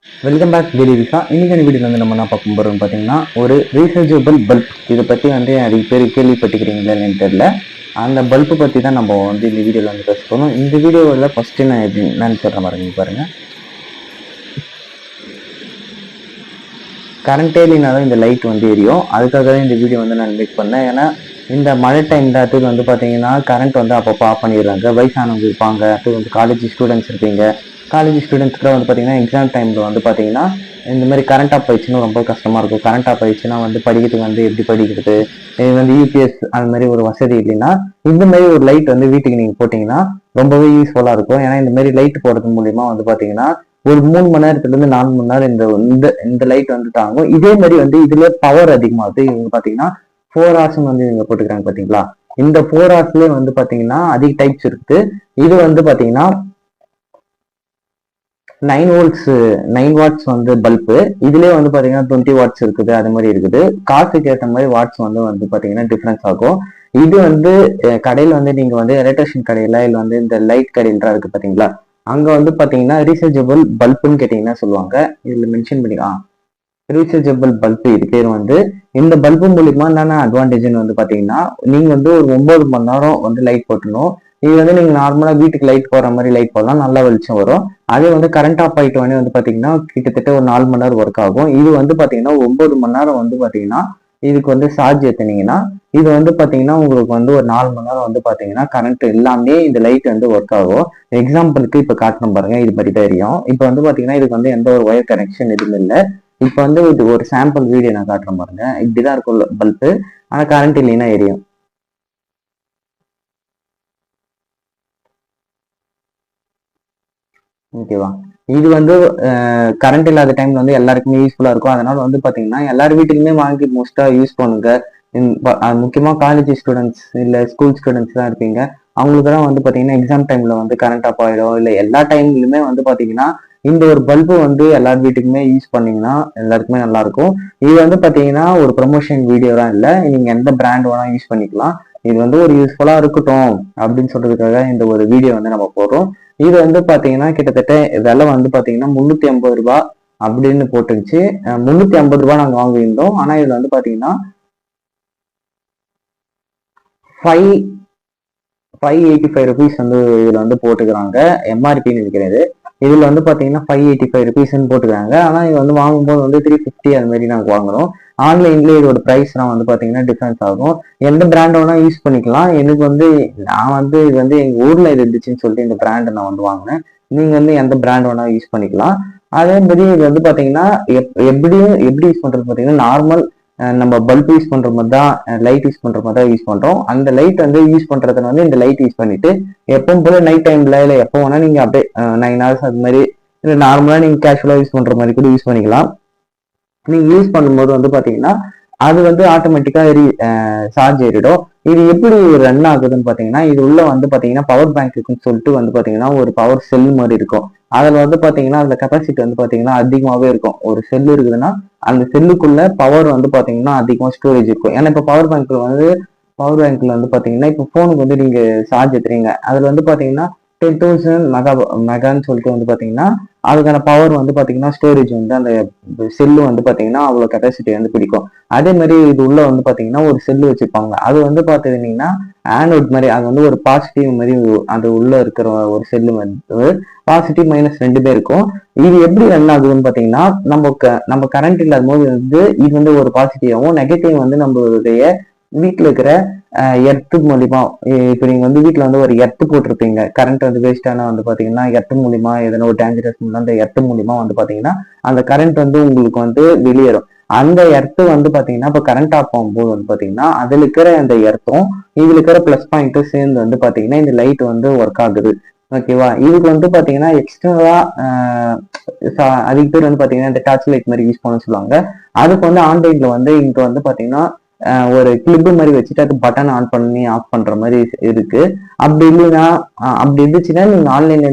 Welcome back வீடியோக்கா. இன்னைக்கான video வந்து நம்ம என்ன பார்க்க போறோம்னு பார்த்தீங்கன்னா, ஒரு ரீசார்ஜபிள் பல்ப். இதை பற்றி வந்து நிறைய பேர் கேள்விப்பட்டுக்கிறீங்களா இல்லைன்னு தெரியல. அந்த பல்பு பற்றி தான் நம்ம வந்து இந்த வீடியோவில் வந்து பேச போகிறோம். இந்த வீடியோவில் ஃபஸ்ட்டு நான் என்னன்னு சொல்கிற மாதிரி பாருங்க. கரண்டே இல்லைனாலும் இந்த லைட் வந்து எரியும். அதுக்காக தான் இந்த வீடியோ வந்து நான் மேக் பண்ணேன். ஏன்னா இந்த மழை டைம் தான் வந்து பார்த்தீங்கன்னா கரண்ட் வந்து அப்பப்போ ஆஃப் பண்ணிடுறாங்க. வயசானவங்க இருப்பாங்க, அது வந்து காலேஜ் ஸ்டூடெண்ட்ஸ் இருப்பீங்க. காலேஜ் ஸ்டூடெண்ட்ஸ்க்கு வந்து பார்த்தீங்கன்னா எக்ஸாம் டைமில் வந்து பார்த்தீங்கன்னா இந்த மாதிரி கரண்ட் ஆஃப் ஆயிடுச்சுன்னா ரொம்ப கஷ்டமாக இருக்கும். கரண்ட் ஆஃப் ஆயிடுச்சுன்னா வந்து படிக்கிறதுக்கு வந்து எப்படி படிக்கிறது, இது வந்து யூபிஎஸ் அந்த மாதிரி ஒரு வசதி இல்லைன்னா இந்த மாதிரி ஒரு லைட் வந்து வீட்டுக்கு நீங்கள் போட்டிங்கன்னா ரொம்பவே யூஸ்ஃபுல்லாக இருக்கும். ஏன்னா இந்த மாதிரி லைட் போடுறது மூலியமா வந்து பார்த்தீங்கன்னா ஒரு 3 மணி நேரத்துல இருந்து 4 மணி நேரம் இந்த லைட் வந்து தாங்கும். இதே மாதிரி வந்து இதுல பவர் அதிகமாகுது. இவங்க பாத்தீங்கன்னா 4 ஹவர்ஸ் வந்து இவங்க போட்டுக்கிறாங்க பாத்தீங்களா. இந்த 4 ஹவர்ஸ்லயே வந்து பாத்தீங்கன்னா அதிக டைப்ஸ் இருக்குது. இது வந்து பாத்தீங்கன்னா 9 வோல்ட்ஸ் 9 வாட்ஸ் வந்து பல்பு. இதுலயே வந்து பாத்தீங்கன்னா 20 வாட்ஸ் இருக்குது, அது மாதிரி இருக்குது. காசுக்கு ஏற்ற மாதிரி வாட்ஸ் வந்து பாத்தீங்கன்னா டிஃபரன்ஸ் ஆகும். இது வந்து கடையில வந்து நீங்க வந்து எலக்ட்ரிஷியன் கடையில இல்ல வந்து இந்த லைட் கடையில இருக்கு பாத்தீங்களா, அங்க வந்து பாத்தீங்கன்னா ரீசார்ஜபிள் பல்புன்னு கேட்டீங்கன்னா சொல்லுவாங்க. இதுல மென்ஷன் பண்ணி ரீசார்ஜபிள் பல்பு இது பேர் வந்து. இந்த பல்பு மூலியமா என்னென்ன அட்வான்டேஜ்னு வந்து பாத்தீங்கன்னா, நீங்க வந்து ஒரு 9 மணி நேரம் வந்து லைட் போட்டணும். இது வந்து நீங்க நார்மலா வீட்டுக்கு லைட் போடுற மாதிரி லைட் போடலாம், நல்லா வெளிச்சம் வரும். அதே வந்து கரண்ட் ஆஃப் ஆயிட்டு வந்து பாத்தீங்கன்னா கிட்டத்தட்ட ஒரு 4 மணி நேரம் ஒர்க் ஆகும். இது வந்து பாத்தீங்கன்னா 9 மணி நேரம் வந்து பாத்தீங்கன்னா இதுக்கு வந்து சார்ஜ் ஏத்துனீங்கன்னா இது வந்து பாத்தீங்கன்னா உங்களுக்கு வந்து ஒரு 4 மணி நேரம் வந்து பாத்தீங்கன்னா கரண்ட் இல்லாமே இந்த லைட் வந்து ஒர்க் ஆகும். எக்ஸாம்பிளுக்கு இப்ப காட்டணும் பாருங்க, இது மாதிரி தெரியும். இப்ப வந்து பாத்தீங்கன்னா இதுக்கு வந்து எந்த ஒரு ஒயர் கனெக்ஷன் எதுவும் இல்லை. இப்ப வந்து இது ஒரு சாம்பிள் வீடியோ நான் காட்டுறேன் பாருங்க. இப்படிதான் இருக்கும் பல்பு, ஆனா கரண்ட் இல்லைன்னா எரியும். ஓகேவா. இது வந்து கரண்ட் இல்லாத டைம்ல வந்து எல்லாருக்குமே யூஸ்ஃபுல்லா இருக்கும். அதனால வந்து பாத்தீங்கன்னா எல்லார் வீட்டுக்குமே வாங்கி மோஸ்டா யூஸ் பண்ணுங்க. முக்கியமா காலேஜ் ஸ்டூடெண்ட்ஸ் இல்ல ஸ்கூல் ஸ்டூடெண்ட்ஸ் தான் இருப்பீங்க. அவங்களுக்கு தான் வந்து பாத்தீங்கன்னா எக்ஸாம் டைம்ல வந்து கரண்ட் ஆஃப் ஆயிடும். இல்ல எல்லா டைம்லயுமே வந்து பாத்தீங்கன்னா இந்த ஒரு பல்பு வந்து எல்லார் வீட்டுக்குமே யூஸ் பண்ணீங்கன்னா எல்லாருக்குமே நல்லா இருக்கும். இது வந்து பாத்தீங்கன்னா ஒரு ப்ரொமோஷன் வீடியோ தான் இல்ல, நீங்க எந்த பிராண்ட் வேணா யூஸ் பண்ணிக்கலாம். இது வந்து ஒரு யூஸ்ஃபுல்லா இருக்கட்டும் அப்படின்னு சொல்றதுக்காக இந்த ஒரு வீடியோ வந்து நம்ம போடுறோம். இது வந்து பாத்தீங்கன்னா கிட்டத்தட்ட விலை வந்து பாத்தீங்கன்னா 350 ரூபாய் அப்படின்னு போட்டுருச்சு. 350 ரூபாய் நாங்க வாங்கியிருந்தோம். ஆனா இதுல வந்து பாத்தீங்கன்னா 585 ருபீஸ் வந்து இதுல வந்து போட்டுக்கிறாங்க. எம்ஆர்பின்னு இருக்கிறது. இதுல வந்து பாத்தீங்கன்னா 585 ருபீஸ்ன்னு போட்டுக்கிறாங்க. ஆனா இது வந்து வாங்கும்போது வந்து 350 அது மாதிரி நாங்க வாங்குறோம். ஆன்லைன்ல இதோட பிரைஸ்லாம் வந்து பாத்தீங்கன்னா டிஃபரன்ஸ் ஆகும். எந்த பிராண்ட் வேணா யூஸ் பண்ணிக்கலாம். எனக்கு வந்து நான் வந்து இது வந்து எங்க ஊர்ல இது இருந்துச்சுன்னு சொல்லிட்டு இந்த பிராண்ட் நான் வந்து வாங்கினேன். நீங்க வந்து எந்த பிராண்ட் வேணா யூஸ் பண்ணிக்கலாம். அதே மாதிரி இது வந்து பாத்தீங்கன்னா எப்படி யூஸ் பண்றது பாத்தீங்கன்னா நார்மல் நம்ம பல்ப் யூஸ் பண்ற மாதிரி தான், லைட் யூஸ் பண்ற மாதிரி தான் யூஸ் பண்றோம். அந்த லைட் வந்து யூஸ் பண்றதுல வந்து இந்த லைட் யூஸ் பண்ணிட்டு எப்பவும் போல நைட் டைம்ல இல்ல எப்போ வேணா நீங்க அப்படியே 9 ஹவர்ஸ் அது மாதிரி இல்ல நார்மலா நீங்க கேஷுவலா யூஸ் பண்ற மாதிரி கூட யூஸ் பண்ணிக்கலாம். நீங்க யூஸ் பண்ணும்போது வந்து பாத்தீங்கன்னா அது வந்து ஆட்டோமேட்டிக்கா சார்ஜ் ஏறிடும். இது எப்படி ரன் ஆகுதுன்னு பாத்தீங்கன்னா இது உள்ள வந்து பாத்தீங்கன்னா பவர் பேங்க் இருக்குன்னு சொல்லிட்டு வந்து பாத்தீங்கன்னா ஒரு பவர் செல் மாதிரி இருக்கும். அதுல வந்து பாத்தீங்கன்னா அதுல கெப்பாசிட்டி வந்து பாத்தீங்கன்னா அதிகமாவே இருக்கும். ஒரு செல் இருக்குதுன்னா அந்த செல்லுக்குள்ள பவர் வந்து பாத்தீங்கன்னா அதிகமா ஸ்டோரேஜ் இருக்கும். ஏன்னா இப்ப பவர் பேங்க்ல வந்து பாத்தீங்கன்னா இப்ப போனுக்கு வந்து நீங்க சார்ஜ் ஏத்துறீங்க, அதுல வந்து பாத்தீங்கன்னா 10,000 மெகான்னு சொல்லிட்டு வந்து பாத்தீங்கன்னா அதுக்கான பவர் வந்து பாத்தீங்கன்னா ஸ்டோரேஜ் வந்து அந்த செல்லு வந்து பாத்தீங்கன்னா அவ்வளவு கெப்பாசிட்டி வந்து பிடிக்கும். அதே மாதிரி இது உள்ள வந்து பாத்தீங்கன்னா ஒரு செல்லு வச்சிருப்பாங்க. அது வந்து பாத்துக்கிட்டீங்கன்னா ஆனோட் மாதிரி, அது வந்து ஒரு பாசிட்டிவ் மாதிரி அது உள்ள இருக்கிற ஒரு செல்லு வந்து பாசிட்டிவ் மைனஸ் ரெண்டுமே இருக்கும். இது எப்படி ரன் ஆகுதுன்னு பாத்தீங்கன்னா நம்ம கரண்ட் இல்லாத போது வந்து இது வந்து ஒரு பாசிட்டிவாகவும் நெகட்டிவ் வந்து நம்மளுடைய வீட்டுல இருக்கிற எர்த்து மூலியமா. இப்ப நீங்க வந்து வீட்டுல வந்து ஒரு எர்த்து போட்டிருப்பீங்க, கரண்ட் வந்து வேஸ்ட் ஆனா வந்து பாத்தீங்கன்னா எர்த்து மூலியமா எதனா ஒரு டேஞ்சரஸ் அந்த எர்த்து மூலியமா வந்து பாத்தீங்கன்னா அந்த கரண்ட் வந்து உங்களுக்கு வந்து வெளியேறும். அந்த எர்த்து வந்து பாத்தீங்கன்னா இப்ப கரண்ட் ஆஃப் ஆகும்போது வந்து பாத்தீங்கன்னா அதுல இருக்கிற அந்த எர்த்தும் இதுல இருக்கிற பிளஸ் பாயிண்ட்டும் சேர்ந்து வந்து பாத்தீங்கன்னா இந்த லைட் வந்து ஒர்க் ஆகுது. ஓகேவா. இதுக்கு வந்து பாத்தீங்கன்னா எக்ஸ்ட்ரா அதிக பேர் வந்து பாத்தீங்கன்னா இந்த டார்ச் லைட் மாதிரி யூஸ் பண்ண சொல்லுவாங்க. அதுக்கு வந்து ஆன்லைன்ல வந்து இங்க வந்து பாத்தீங்கன்னா ஒரு கிளிப் மாதிரி வச்சுட்டு அது பட்டன் ஆன் பண்ணி ஆஃப் பண்ற மாதிரி இருக்கு. அப்படி இல்லைன்னா அப்படி இருந்துச்சுன்னா நீங்க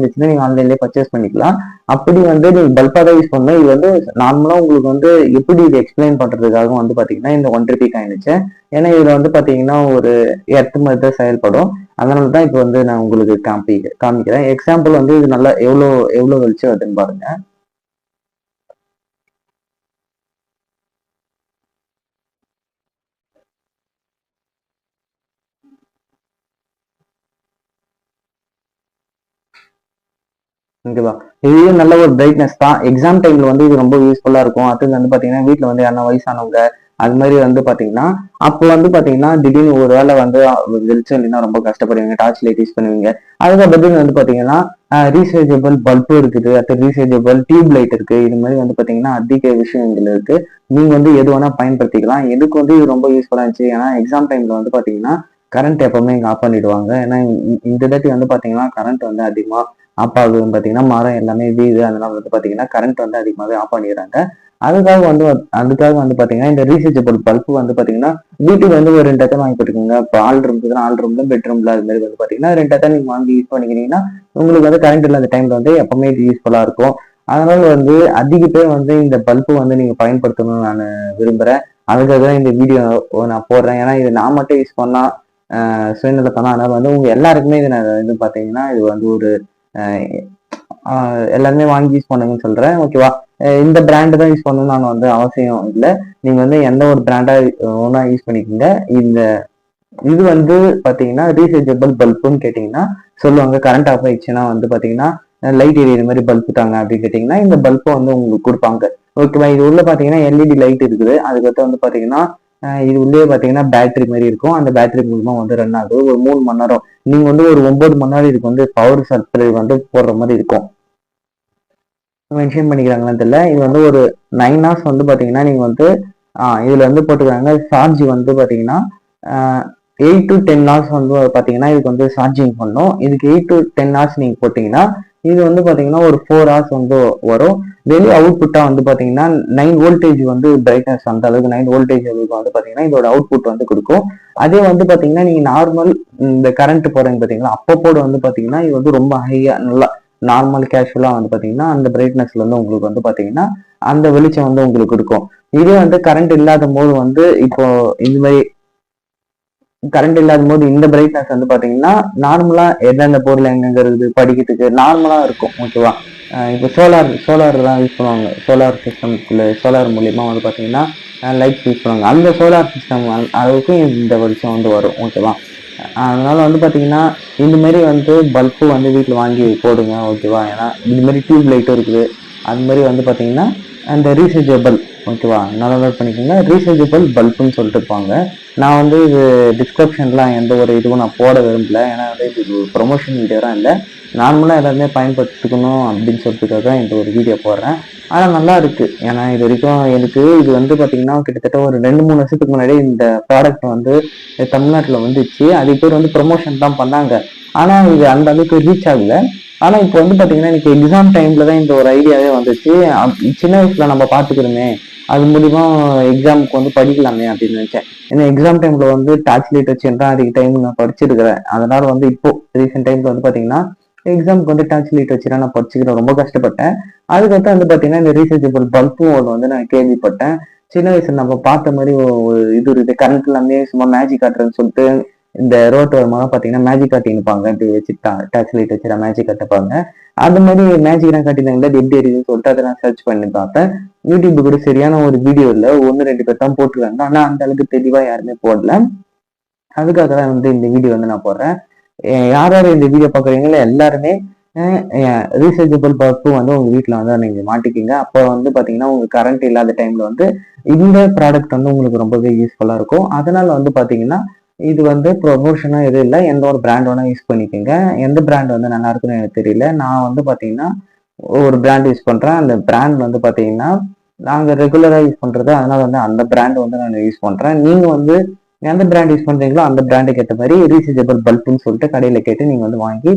ஆன்லைன்லயே பர்ச்சேஸ் பண்ணிக்கலாம். அப்படி வந்து நீங்க பல்பா தான் யூஸ் பண்ணணும். இது வந்து நார்மலா உங்களுக்கு வந்து எப்படி இது எக்ஸ்பிளைன் பண்றதுக்காக வந்து பாத்தீங்கன்னா இந்த 1 ரூபி காயின்ச்சேன். ஏன்னா இதுல வந்து பாத்தீங்கன்னா ஒரு எர்த் மாதிரி தான் செயல்படும். அதனாலதான் இப்ப வந்து நான் உங்களுக்கு காமிக்கிறேன். எக்ஸாம்பிள் வந்து இது நல்லா எவ்வளவு வெளிச்சம் வருதுன்னு பாருங்க. ஓகேவா. இது நல்ல ஒரு பிரைட்னஸ் தான். எக்ஸாம் டைம்ல வந்து இது ரொம்ப யூஸ்ஃபுல்லா இருக்கும். அது வந்து பாத்தீங்கன்னா வீட்டுல வந்து யாருன்னா வயசானவங்க அது மாதிரி வந்து பாத்தீங்கன்னா அப்போ வந்து பாத்தீங்கன்னா திடீர்னு ஒரு வேளை வந்து வெளிச்சம் இல்லைன்னா ரொம்ப கஷ்டப்படுவீங்க, டார்ச் லைட் யூஸ் பண்ணுவீங்க. அதுக்கு பதில் வந்து பாத்தீங்கன்னா ரீசார்ஜபிள் பல்பு இருக்குது, அது ரீசார்ஜபிள் டியூப் லைட் இருக்கு. இது மாதிரி வந்து பாத்தீங்கன்னா அதிக விஷயங்கள் இருக்கு. நீங்க வந்து எது வேணா பயன்படுத்திக்கலாம். எதுக்கு வந்து இது ரொம்ப யூஸ்ஃபுல்லா இருந்துச்சு, ஏன்னா எக்ஸாம் டைம்ல வந்து பாத்தீங்கன்னா கரண்ட் எப்பவுமே இங்க ஆஃப் பண்ணிடுவாங்க. ஏன்னா இந்த தாட்டி வந்து பாத்தீங்கன்னா கரண்ட் வந்து அதிகமா ஆஃப் ஆகுதுன்னு பாத்தீங்கன்னா மரம் எல்லாமே வீடு, அதனால வந்து பாத்தீங்கன்னா கரண்ட் வந்து அதிகமாவே ஆஃப் பண்ணிடுறாங்க. அதுக்காக வந்து பாத்தீங்கன்னா இந்த ரீசார்ஜபிள் பல்பு வந்து பாத்தீங்கன்னா வீட்டுக்கு வந்து ஒரு 2 எத்தனை வாங்கி போட்டுக்கோங்க. இப்போ ஆள் இருந்ததுன்னா ஆள் ரூம்ல, பெட்ரூம்ல அது மாதிரி வந்து பாத்தீங்கன்னா 2 எத்தனை நீங்க வாங்கி யூஸ் பண்ணிக்கிறீங்கன்னா உங்களுக்கு வந்து கரண்ட் இல்லாத டைம்ல வந்து எப்பவுமே இது யூஸ்ஃபுல்லா இருக்கும். அதனால வந்து அதிக பேர் வந்து இந்த பல்பு வந்து நீங்க பயன்படுத்தணும்னு நான் விரும்புறேன். அதுக்காக தான் இந்த வீடியோ நான் போடுறேன். ஏன்னா இது நான் மட்டும் யூஸ் பண்ணா சுயநலத்தனம். அதனால வந்து உங்க எல்லாருக்குமே இது நான் இது பாத்தீங்கன்னா இது வந்து ஒரு எல்லாருமே வாங்கி யூஸ் பண்ணுங்கன்னு சொல்றேன். ஓகேவா. இந்த பிராண்டு தான் யூஸ் பண்ணணும்னு நான் வந்து அவசியம் இல்லை. நீங்க வந்து எந்த ஒரு பிராண்டா ஒன்னா யூஸ் பண்ணிக்கோங்க. இந்த இது வந்து பாத்தீங்கன்னா ரீசார்ஜபிள் பல்புன்னு கேட்டீங்கன்னா சொல்லுவாங்க. கரண்ட் ஆஃப் ஆயிடுச்சுன்னா வந்து பாத்தீங்கன்னா லைட் எரியுற மாதிரி பல்பு தாங்க அப்படின்னு கேட்டீங்கன்னா இந்த பல்பை வந்து உங்களுக்கு கொடுப்பாங்க. ஓகேவா. இது உள்ள பாத்தீங்கன்னா எல்இடி லைட் இருக்குது. அதுக்கப்புறம் வந்து பாத்தீங்கன்னா இது உள்ளே பாத்தீங்கன்னா பேட்டரி மாதிரி இருக்கும். அந்த பேட்டரி மூலமா வந்து ரன் ஆகுது. ஒரு 3 மணி நேரம் நீங்க வந்து ஒரு 9 மணி நேரம் இதுக்கு வந்து பவர் சப்ளை வந்து போடுற மாதிரி இருக்கும். மென்ஷன் பண்ணிக்கிறாங்கன்னு தெரியல. இது வந்து ஒரு 9 hours வந்து பாத்தீங்கன்னா நீங்க வந்து இதுல வந்து போட்டுக்கிறாங்க. சார்ஜ் வந்து பாத்தீங்கன்னா 8 to 10 hours வந்து பாத்தீங்கன்னா இதுக்கு வந்து சார்ஜிங் பண்ணும். இதுக்கு 8 to 10 hours நீங்க போட்டீங்கன்னா இது வந்து பாத்தீங்கன்னா ஒரு 4 hours வந்து வரும். வெளியே அவுட்புட்டா வந்து பாத்தீங்கன்னா 9 voltage வந்து பிரைட்னஸ் அந்த அளவுக்கு 9 voltage வந்து பாத்தீங்கன்னா இதோட அவுட்புட் வந்து கொடுக்கும். அதே வந்து பாத்தீங்கன்னா நீங்க நார்மல் இந்த கரண்ட் போறீங்க பாத்தீங்கன்னா அப்பப்போடு வந்து பாத்தீங்கன்னா இது வந்து ரொம்ப ஹையா நல்லா நார்மல் கேஷுவலா வந்து பாத்தீங்கன்னா அந்த பிரைட்னஸ்ல வந்து உங்களுக்கு வந்து பாத்தீங்கன்னா அந்த வெளிச்சம் வந்து உங்களுக்கு இருக்கும். இதே வந்து கரண்ட் இல்லாத போது வந்து இப்போ இந்த மாதிரி கரண்ட் இல்லாத போது இந்த பிரைட்னஸ் வந்து பாத்தீங்கன்னா நார்மலா எந்தெந்த பொருள் எங்கெங்க இருக்குது படிக்கிறதுக்கு நார்மலா இருக்கும். ஓகேவா. இப்போ சோலார் தான் யூஸ் பண்ணுவாங்க. சோலார் சிஸ்டம்குள்ள சோலார் மூலியமா வந்து பாத்தீங்கன்னா லைட் யூஸ் பண்ணுவாங்க. அந்த சோலார் சிஸ்டம் அளவுக்கு இந்த வெளிச்சம் வந்து வரும். ஓகேவா. அதனால வந்து பாத்தீங்கன்னா இந்த மாதிரி வந்து பல்பு வந்து வீட்டுல வாங்கி போடுங்க. ஓகேவா. ஏன்னா இந்த மாதிரி டியூப் லைட்டும் இருக்குது. அது மாதிரி வந்து பாத்தீங்கன்னா அந்த ரீசார்ஜபிள் ஓகேவா நல்லா நோட் பண்ணிக்கோங்க. ரீசார்ஜபிள் பல்புன்னு சொல்லிட்டு இருப்பாங்க. நான் வந்து இது டிஸ்கிரிப்ஷன்லாம் எந்த ஒரு இதுவும் நான் போட விரும்பல. ஏன்னா வந்து இது ப்ரொமோஷன் வீடியோ தான் இல்லை, நார்மலாக எல்லாருமே பயன்படுத்திக்கணும் அப்படின்னு சொல்லிட்டுக்காக தான் இந்த ஒரு வீடியோ போடுறேன். ஆனால் நல்லா இருக்கு. ஏன்னா இது வரைக்கும் எனக்கு இது வந்து பார்த்தீங்கன்னா கிட்டத்தட்ட ஒரு 2-3 வருஷத்துக்கு முன்னாடி இந்த ப்ராடக்ட் வந்து தமிழ்நாட்டில் வந்துச்சு. அதுக்கு பேர் வந்து ப்ரொமோஷன் தான் பண்ணாங்க. ஆனால் இது அந்த அளவுக்கு ரீச் ஆகல. ஆனா இப்போ வந்து பாத்தீங்கன்னா எனக்கு எக்ஸாம் டைம்ல தான் இந்த ஒரு ஐடியாவே வந்துச்சு. சின்ன வயசுல நம்ம பாத்துக்கிறோமே அது மூலியமா எக்ஸாமுக்கு வந்து படிக்கலாமே அப்படின்னு நினைச்சேன். ஏன்னா எக்ஸாம் டைம்ல வந்து டார்ச் லைட் வச்சுருந்தா அதுக்கு டைம் நான் படிச்சிருக்கிறேன். அதனால வந்து இப்போ ரீசெண்ட் டைம்ல வந்து பாத்தீங்கன்னா எக்ஸாமுக்கு வந்து டார்ச் லைட் வச்சுதான் நான் படிச்சுக்கிறேன். ரொம்ப கஷ்டப்பட்டேன். அதுக்கப்புறம் வந்து பாத்தீங்கன்னா இந்த ரீசார்ஜபிள் பல்பும் ஒன்று வந்து நான் கேள்விப்பட்டேன். சின்ன வயசுல நம்ம பார்த்த மாதிரி ஒரு இது இருக்குது. கரண்ட் எல்லாமே சும்மா மேஜிக் காட்டுறேன்னு சொல்லிட்டு இந்த ரோட்டு ஓரமாக பாத்தீங்கன்னா மேஜிக் காட்டி இருப்பாங்க. இப்படி வச்சு டார்ச் லைட் வச்சு மேஜிக் காட்டுப்பாங்க. அந்த மாதிரி மேஜிக் காட்டினாங்களா அது எப்படி இருக்குன்னு சொல்லிட்டு அதை நான் சர்ச் பண்ணி பார்த்தேன். யூடியூப் கூட சரியான ஒரு வீடியோ இல்லை, 1-2 பேர் தான் போட்டுருக்காங்க. ஆனா அந்த அளவுக்கு தெளிவா யாருமே போடல. அதுக்காக தான் வந்து இந்த வீடியோ வந்து நான் போடுறேன். யார் யார் இந்த வீடியோ பாக்குறீங்களோ எல்லாருமே ரீசார்ஜபிள் பல்பு வந்து உங்க வீட்டுல வந்து நீங்க மாட்டிக்கிங்க. அப்போ வந்து பாத்தீங்கன்னா உங்க கரண்ட் இல்லாத டைம்ல வந்து இந்த ப்ராடக்ட் வந்து உங்களுக்கு ரொம்பவே யூஸ்ஃபுல்லா இருக்கும். அதனால வந்து பாத்தீங்கன்னா இது வந்து ப்ரொமோஷனா எதுவும் இல்லை, எந்த ஒரு பிராண்ட் வேணா யூஸ் பண்ணிக்கோங்க. எந்த பிராண்ட் வந்து நல்லா இருக்குன்னு எனக்கு தெரியல. நான் வந்து பாத்தீங்கன்னா ஒரு பிராண்ட் யூஸ் பண்றேன். அந்த பிராண்ட் வந்து பாத்தீங்கன்னா நாங்க ரெகுலரா யூஸ் பண்றது, அதனால வந்து அந்த பிராண்ட் வந்து நான் யூஸ் பண்றேன். நீங்க வந்து எந்த பிராண்ட் யூஸ் பண்றீங்களோ அந்த பிராண்டுக்கு ஏற்ற மாதிரி ரீசார்ஜபிள் பல்புன்னு சொல்லிட்டு கடையில கேட்டு நீங்க வந்து வாங்கி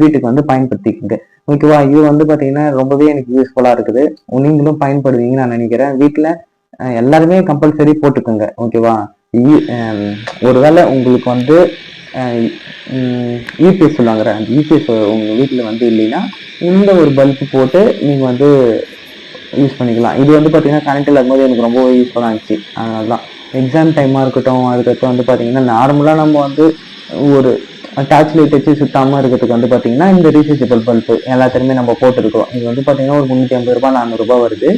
வீட்டுக்கு வந்து பயன்படுத்திக்கோங்க. ஓகேவா. இது வந்து பாத்தீங்கன்னா ரொம்பவே எனக்கு யூஸ்ஃபுல்லா இருக்குது. நீங்களும் பயன்படுவீங்கன்னு நான் நினைக்கிறேன். வீட்டுல எல்லாருமே கம்பல்சரி போட்டுக்கோங்க. ஓகேவா. ஒருவேளை உங்களுக்கு வந்து இபிஎஸ் சொல்லுவாங்க, அந்த இபிஎஸ் உங்க வீட்டுல வந்து இல்லைன்னா இந்த ஒரு பல்பு போட்டு நீங்க வந்து யூஸ் பண்ணிக்கலாம். இது வந்து பாத்தீங்கன்னா கரண்ட் இல்லாத போது எனக்கு ரொம்ப யூஸ்ஃபுல்லா இருந்துச்சு. அதனாலதான் எக்ஸாம் டைமா இருக்கட்டும். அதுக்கப்புறம் வந்து பாத்தீங்கன்னா நார்மலா நம்ம வந்து ஒரு டார்ச் லைட் வச்சு சுத்தாம இருக்கிறதுக்கு வந்து பாத்தீங்கன்னா இந்த ரீசார்ஜபிள் பல்பு எல்லாத்தையுமே நம்ம போட்டுருக்கோம். இது வந்து பாத்தீங்கன்னா ஒரு 350 ரூபாய் 400 ரூபாய் வருது.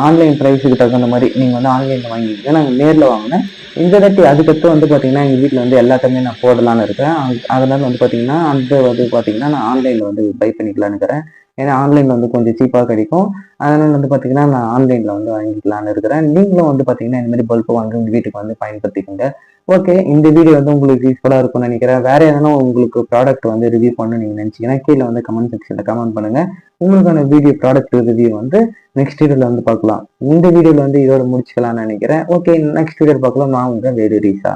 ஆன்லைன் ப்ரைஸுக்கு தகுந்த மாதிரி நீங்கள் வந்து ஆன்லைனில் வாங்கிக்கிங்க. நாங்கள் நேரில் வாங்கினேன். இந்த தாட்டி அதுக்கடுத்து வந்து பார்த்தீங்கன்னா எங்கள் வீட்டில் வந்து எல்லாத்தையுமே நான் போடலான்னு இருக்கேன். அதனால வந்து பார்த்தீங்கன்னா வந்து பார்த்தீங்கன்னா நான் ஆன்லைனில் வந்து பை பண்ணிக்கலான்னு இருக்கிறேன். ஏன்னா ஆன்லைனில் வந்து கொஞ்சம் சீப்பாக கிடைக்கும். அதனால வந்து பார்த்தீங்கன்னா நான் ஆன்லைனில் வந்து வாங்கிக்கலான்னு இருக்கிறேன். நீங்களும் வந்து பார்த்தீங்கன்னா இந்த மாதிரி பல்ப் வாங்கி உங்கள் வீட்டுக்கு வந்து பயன்படுத்திக்கோங்க. ஓகே, இந்த வீடியோ வந்து உங்களுக்கு யூஸ்ஃபுல்லாக இருக்கும்னு நினைக்கிறேன். வேற எதனா உங்களுக்கு ப்ராடக்ட் வந்து ரிவ்யூ பண்ணணும்னு நீங்கள் நினச்சிங்கன்னா கீழே வந்து கமெண்ட் செக்ஷனில் கமெண்ட் பண்ணுங்க. உங்களுக்கான ப்ராடக்ட் ரிவ்யூ வந்து நெக்ஸ்ட் வீடியோல வந்து பார்க்கலாம். இந்த வீடியோல வந்து இதோட முடிச்சுக்கலாம்னு நினைக்கிறேன். ஓகே, நெக்ஸ்ட் வீடியோ பார்க்கலாம். நான் உங்க வேறு ரீசா.